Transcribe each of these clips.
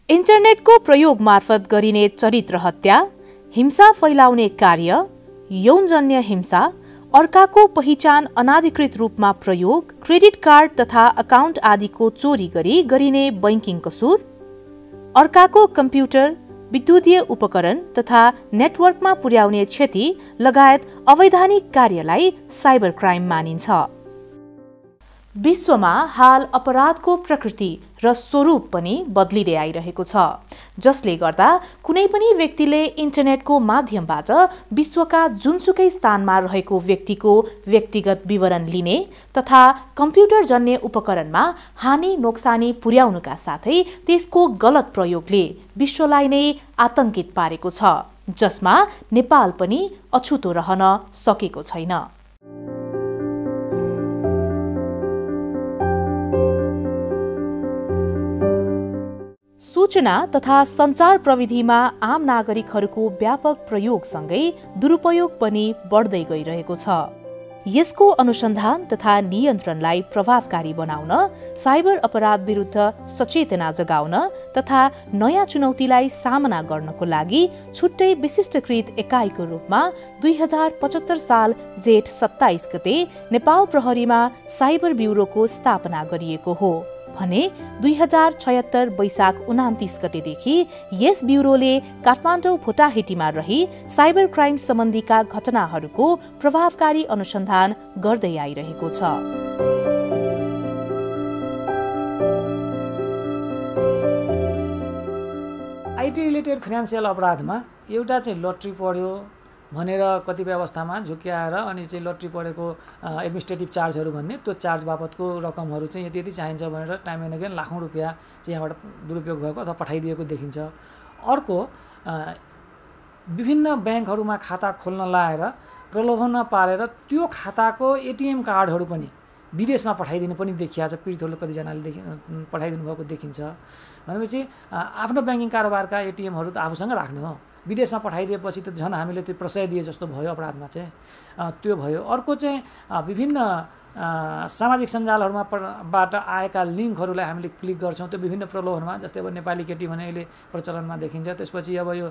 इन्टरनेटको प्रयोग मार्फत गरिने चरित्र हत्या, हिंसा फैलाउने कार्य, यौनजन्य हिंसा, अर्काको पहिचान अनाधिकृत रूपमा प्रयोग, क्रेडिट कार्ड तथा अकाउन्ट आदिको चोरी गरी गरिने बैंकिङ कसुर, अर्काको कम्प्युटर, विद्युतीय उपकरण तथा नेटवर्कमा पुर्याउने क्षति लगायत अवैधानिक कार्यलाई साइबर क्राइम मानिन्छ। विश्वमा हाल अपराधको प्रकृति र स्वरूप पनि बदलिँदै आइरहेको छ, जसले गर्दा कुनै पनि व्यक्तिले इन्टरनेटको माध्यमबाट विश्वका जुनसुकै स्थानमा रहेको व्यक्तिको व्यक्तिगत विवरण लिने तथा कम्प्युटर जन्य उपकरणमा हानि नोक्सानी पुर्याउनुका साथै त्यसको गलत प्रयोगले विश्वलाई नै आतंकित पारेको छ, जसमा नेपाल पनि अछुतो रहन सकेको छैन। सूचना तथा सञ्चार प्रविधिमा आम नागरिकहरूको व्यापक प्रयोगसँगै दुरुपयोग पनि बढ्दै गइरहेको छ। यसको अनुसन्धान तथा नियन्त्रणलाई प्रभावकारी बनाउन, साइबर अपराध विरुद्ध सचेतना जगाउन तथा नयाँ चुनौतीलाई सामना गर्नको लागि छुट्टै विशिष्टकृत एकाइको रूपमा 2075 साल जेठ 27 गते नेपाल प्रहरीमा साइबर ब्युरोको स्थापना गरिएको हो भने 2076 वैशाख 29 गतेदेखि यस ब्युरोले काठमाडौँ भोटाहेटीमा रही साइबर क्राइम सम्बन्धीका घटनाहरूको प्रभावकारी अनुसन्धान गर्दै आइरहेको छ। आइटी रिलेटेड फाइनान्सियल अपराधमा एउटा चाहिँ लटरी पर्यो भनेर कतिपय अवस्थामा झुक्क्याएर अनि चाहिँ लटरी परेको एडमिनिस्ट्रेटिभ चार्जहरू भन्ने त्यो चार्ज बापतको रकमहरू चाहिँ यति यति चाहिन्छ भनेर टाइम एन्ड अगेन लाखौँ रुपियाँ चाहिँ यहाँबाट दुरुपयोग भएको अथवा पठाइदिएको देखिन्छ। अर्को विभिन्न ब्याङ्कहरूमा खाता खोल्न लाएर प्रलोभनमा पारेर त्यो खाताको एटिएम कार्डहरू पनि विदेशमा पठाइदिनु पनि देखिया छ। पीडितहरूले कतिजनाले पठाइदिनु भएको देखिन्छ। भनेपछि आफ्नो ब्याङ्किङ कारोबारका एटिएमहरू त आफूसँग राख्ने हो, विदेशमा पठाइदिएपछि त झन् हामीले त्यो प्रशय दिए जस्तो भयो अपराधमा चाहिँ त्यो भयो। अर्को चाहिँ विभिन्न सामाजिक सञ्जालहरूमा बाट आएका लिङ्कहरूलाई हामीले क्लिक गर्छौँ त्यो विभिन्न प्रलोभनमा, जस्तै अब नेपाली केटी भने अहिले प्रचलनमा देखिन्छ। त्यसपछि अब यो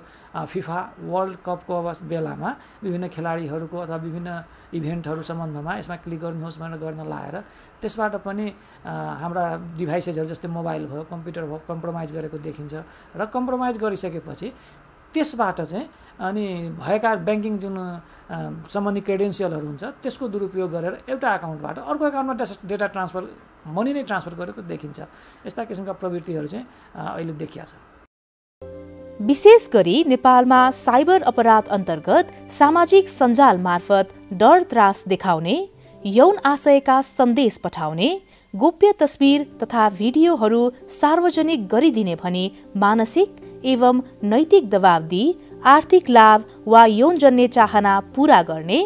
फिफा वर्ल्ड कपको बेलामा विभिन्न खेलाडीहरूको अथवा विभिन्न इभेन्टहरू सम्बन्धमा यसमा क्लिक गर्नुहोस् भनेर गर्न लाएर त्यसबाट पनि हाम्रा डिभाइसेसहरू जस्तै मोबाइल भयो, कम्प्युटर भयो कम्प्रोमाइज गरेको देखिन्छ। र कम्प्रोमाइज गरिसकेपछि त्यसबाट चाहिँ अनि भएका ब्याङ्किङ जुन सम्बन्धी क्रेडेन्सियलहरू हुन्छ त्यसको दुरुपयोग गरेर एउटा अकाउन्टबाट अर्को अकाउन्टमा डेटा ट्रान्सफर मनी नै ट्रान्सफर गरेको देखिन्छ। यस्ता किसिमका प्रवृत्तिहरू चाहिँ अहिले देखिया छ। विशेष गरी नेपालमा साइबर अपराध अन्तर्गत सामाजिक सञ्जाल मार्फत डर त्रास देखाउने, यौन आशयका सन्देश पठाउने, गोप्य तस्बिर तथा भिडियोहरू सार्वजनिक गरिदिने भनी मानसिक एवं नैतिक दबाव दिई आर्थिक लाभ वा यौनजन्य चाहना पूरा गर्ने,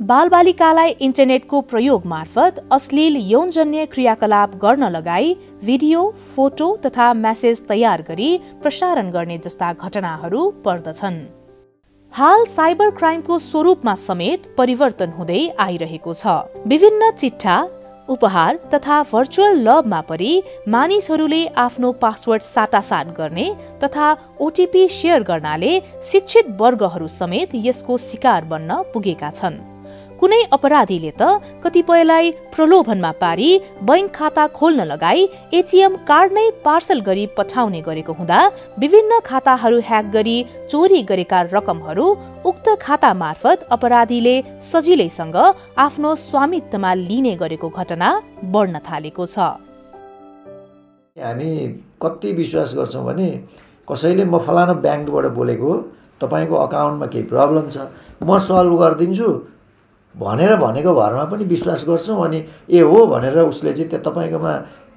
बालबालिकालाई इन्टरनेटको प्रयोग मार्फत अश्लील यौनजन्य क्रियाकलाप गर्न लगाई भिडियो, फोटो तथा मेसेज तयार गरी प्रसारण गर्ने जस्ता घटनाहरू पर्दछन्। हाल साइबर क्राइमको स्वरूपमा समेत परिवर्तन हुँदै आइरहेको छ। विभिन्न चिट्ठा, उपहार तथा भर्चुअल लभमा परि मानिसहरूले आफ्नो पासवर्ड साटासाट गर्ने तथा ओटिपी सेयर गर्नाले शिक्षित वर्गहरू समेत यसको शिकार बन्न पुगेका छन्। कुनै अपराधीले त कतिपयलाई प्रलोभनमा पारी बैंक खाता खोल्न लगाई एटिएम कार्ड नै पार्सल गरी पठाउने गरेको हुँदा विभिन्न खाताहरू ह्याक गरी चोरी गरेका रकमहरू उक्त खाता मार्फत अपराधीले सजिलैसँग आफ्नो स्वामित्वमा लिने गरेको घटना बढ्न थालेको छ। हामी कति विश्वास गर्छौँ भने कसैले म फलाना ब्याङ्कबाट बोलेको, तपाईँको अकाउन्टमा केही प्रब्लम छ, म सल्भ गरिदिन्छु भनेर भनेको भरमा पनि विश्वास गर्छौँ। अनि ए हो भनेर उसले चाहिँ त्यो तपाईँकोमा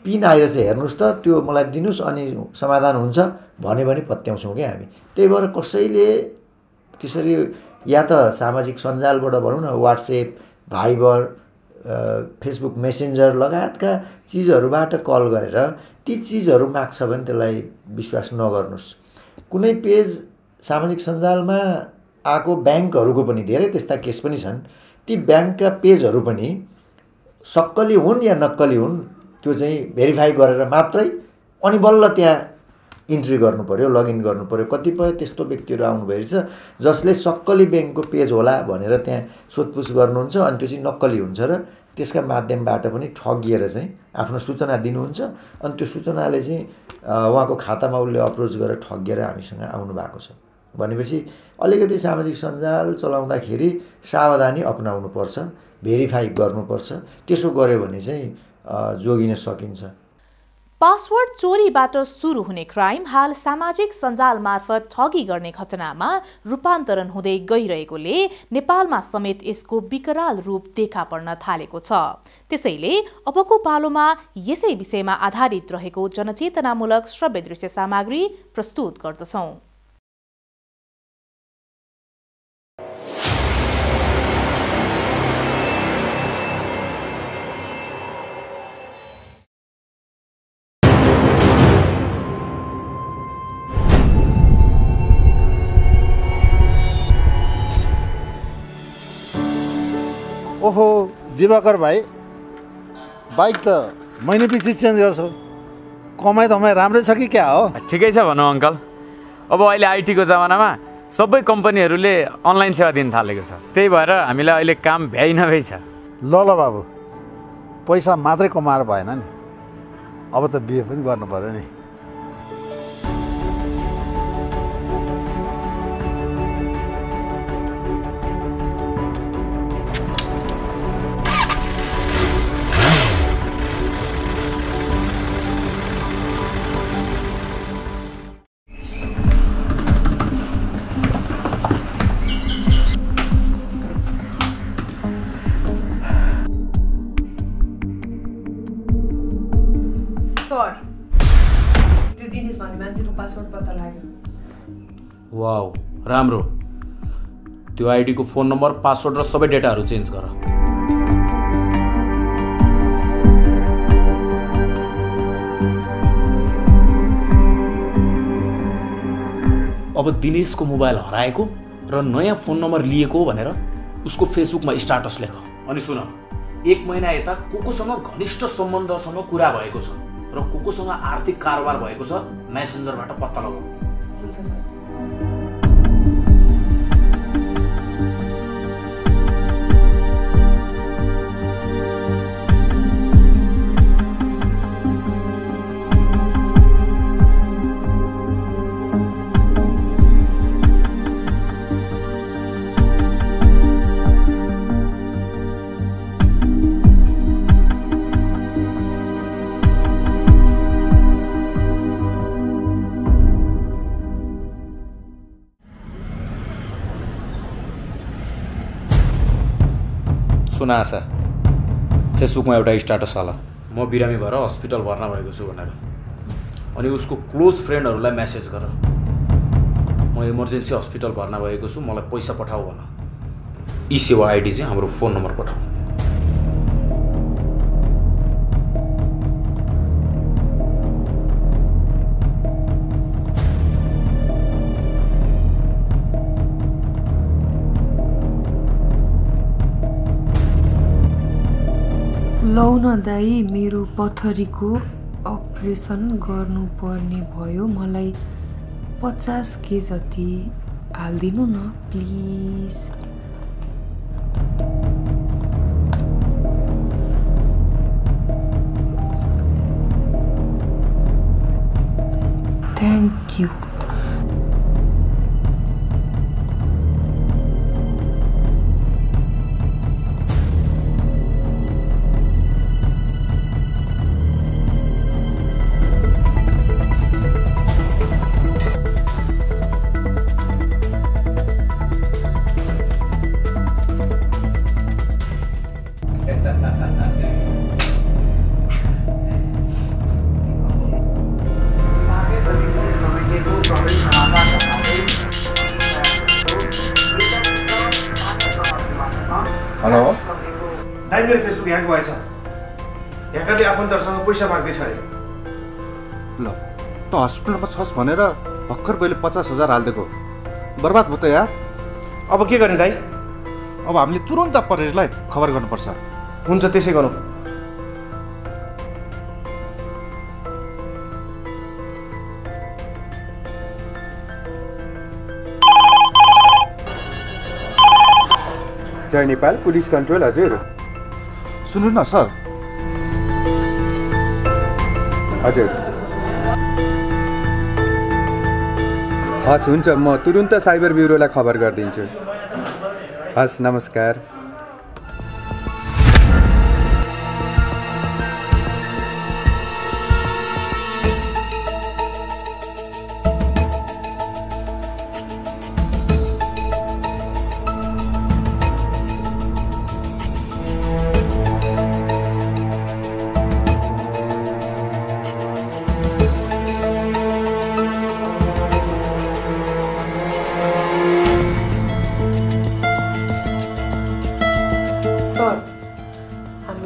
पिन आइरहेछ हेर्नुहोस् त, त्यो मलाई दिनुहोस् अनि समाधान हुन्छ भने पनि पत्याउँछौँ क्या हामी। त्यही भएर कसैले त्यसरी या त सामाजिक सञ्जालबाट भनौँ न, वाट्सएप, भाइबर, फेसबुक मेसेन्जर लगायतका चिजहरूबाट कल गरेर ती चिजहरू माग्छ भने त्यसलाई विश्वास नगर्नुहोस्। कुनै पेज सामाजिक सञ्जालमा आएको ब्याङ्कहरूको पनि धेरै त्यस्ता केस पनि छन्। ती ब्याङ्कका पेजहरू पनि सक्कली हुन् या नक्कली हुन् त्यो चाहिँ भेरिफाई गरेर मात्रै अनि बल्ल त्यहाँ इन्ट्री गर्नु पर्यो, लगइन गर्नु पर्यो। कतिपय त्यस्तो व्यक्तिहरू आउनुभएको छ जसले सक्कली ब्याङ्कको पेज होला भनेर त्यहाँ सोधपुछ गर्नुहुन्छ अनि त्यो चाहिँ नक्कली हुन्छ र त्यसका माध्यमबाट पनि ठगिएर चाहिँ आफ्नो सूचना दिनुहुन्छ अनि त्यो सूचनाले चाहिँ उहाँको खातामा उसले अप्रोच गरेर ठगिएर हामीसँग आउनु भएको छ। भनेपछि अलिकति सामाजिक सञ्जाल चलाउँदाखेरि सावधानी अपनाउनुपर्छ, भेरिफाई गर्नुपर्छ। त्यसो गर्यो भने चाहिँ जोगिन सकिन्छ। पासवर्ड चोरीबाट सुरु हुने क्राइम हाल सामाजिक सञ्जाल मार्फत ठगी गर्ने घटनामा रूपान्तरण हुँदै गइरहेकोले नेपालमा समेत यसको विकराल रूप देखा पर्न थालेको छ। त्यसैले अबको पालोमा यसै विषयमा आधारित रहेको जनचेतनामूलक श्रव्य दृश्य सामग्री प्रस्तुत गर्दछौं। ओहो दिवाकर भाइ, बाइक त महिने पछि चेन्ज गर्छौ। कमाइ धमाइ राम्रै छ कि क्या हो? ठिकै छ भनौँ अङ्कल। अब अहिले आइटीको जमानामा सबै कम्पनीहरूले अनलाइन सेवा दिन थालेको छ। त्यही भएर हामीलाई अहिले काम भ्याइ नभ्याइ छ। ल बाबु, पैसा मात्रै कमाएर भएन नि, अब त बिहे पनि गर्नु पर्यो नि। सर, त्यो दिनेश भन्ने मान्छेको पासवर्ड पत्ता लाग्यो। वाउ, राम्रो। त्यो आइडीको फोन नम्बर, पासवर्ड र सबै डेटाहरू चेन्ज गर। अब दिनेशको मोबाइल हराएको र नयाँ फोन नम्बर लिएको भनेर उसको फेसबुकमा स्टाटस लेख। अनि सुन, 1 महिना यता कोसँग घनिष्ठ सम्बन्धसँग कुरा भएको छ र कोसँग आर्थिक कारोबार भएको छ मेसेन्जरबाट पत्ता लगाऊ। हुन्छ सर। सुन आशा, फेसबुकमा एउटा स्टाटस हाल, म बिरामी भएर हस्पिटल भर्ना भएको छु भनेर। अनि उसको क्लोज फ्रेन्डहरूलाई मेसेज गर, म इमर्जेन्सी हस्पिटल भर्ना भएको छु, मलाई पैसा पठाऊ भन। ई सेवा आइडी चाहिँ हाम्रो फोन नम्बर पठाऊ। लौ न दाइ, मेरो पथरीको अपरेसन गर्नुपर्ने भयो। मलाई 50,000 जति हालिदिनु न प्लिज। Thank you. हेलो दाइ, मेरो फेसबुक ह्याक भएछ। ह्याकरले आफन्तहरूसँग पैसा माग्दैछ अरे। ल, त हस्पिटलमा छस् भनेर भर्खर पहिले 50,000 हालिदिएको, बर्बाद भयो त यार। अब के गर्ने दाइ? अब हामीले तुरन्त परेरलाई खबर गर्नुपर्छ। हुन्छ, त्यसै गरौँ। जय नेपाल पुलिस कन्ट्रोल हजुर। सुन्नु न सर। हजुर हस् हुन्छ, म तुरुन्त साइबर ब्युरोलाई खबर गरिदिन्छु। हस् नमस्कार।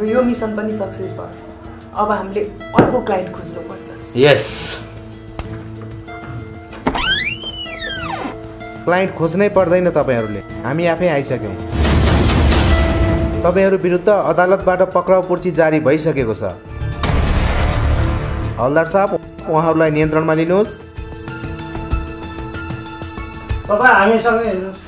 यो मिसन पनि सक्सेस भयो। अब हामीले अर्को क्लाइन्ट खोज्नुपर्छ। यस, क्लाइन्ट खोज्नै पर्दैन तपाईहरूले, हामी आफै आइसक्यौँ। तपाईहरू विरुद्ध अदालतबाट पक्राउ पर्ची जारी भइसकेको छ। हवलदार साहब, उहाँहरूलाई नियन्त्रणमा लिनुहोस्। तपाईँ हामीसँगै हेर्नुहोस्।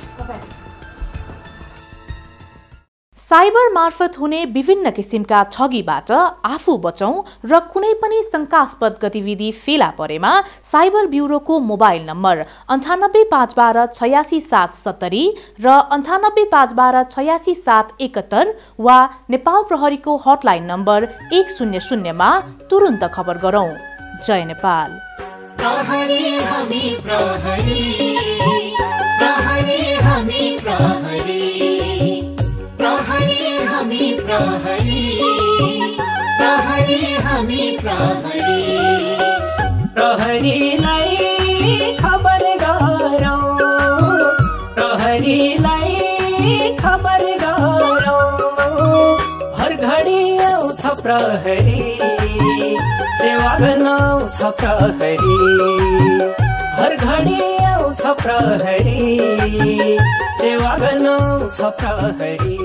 साइबर मार्फत हुने विभिन्न किसिमका ठगीबाट आफू बचौं र कुनै पनि शंकास्पद गतिविधि फेला परेमा साइबर ब्युरोको मोबाइल नम्बर 9851286770 र 9851286771 वा नेपाल प्रहरीको हटलाइन नम्बर 100 मा तुरुन्त खबर गरौं। जय नेपाल। प्रहरी हामी प्रहरी, प्रहरी हामी प्रहरी, प्रहरी हामी प्रहरी, प्रहरी हामी प्रहरी, प्रहरीलाई खबर गरौँ, प्रहरीलाई खबर गरौँ, हर घडी आउँछ प्रहरी, सेवा गर्न आउँछ प्रहरी, हर घडी आउँछ प्रहरी, सेवा गर्न आउँछ प्रहरी।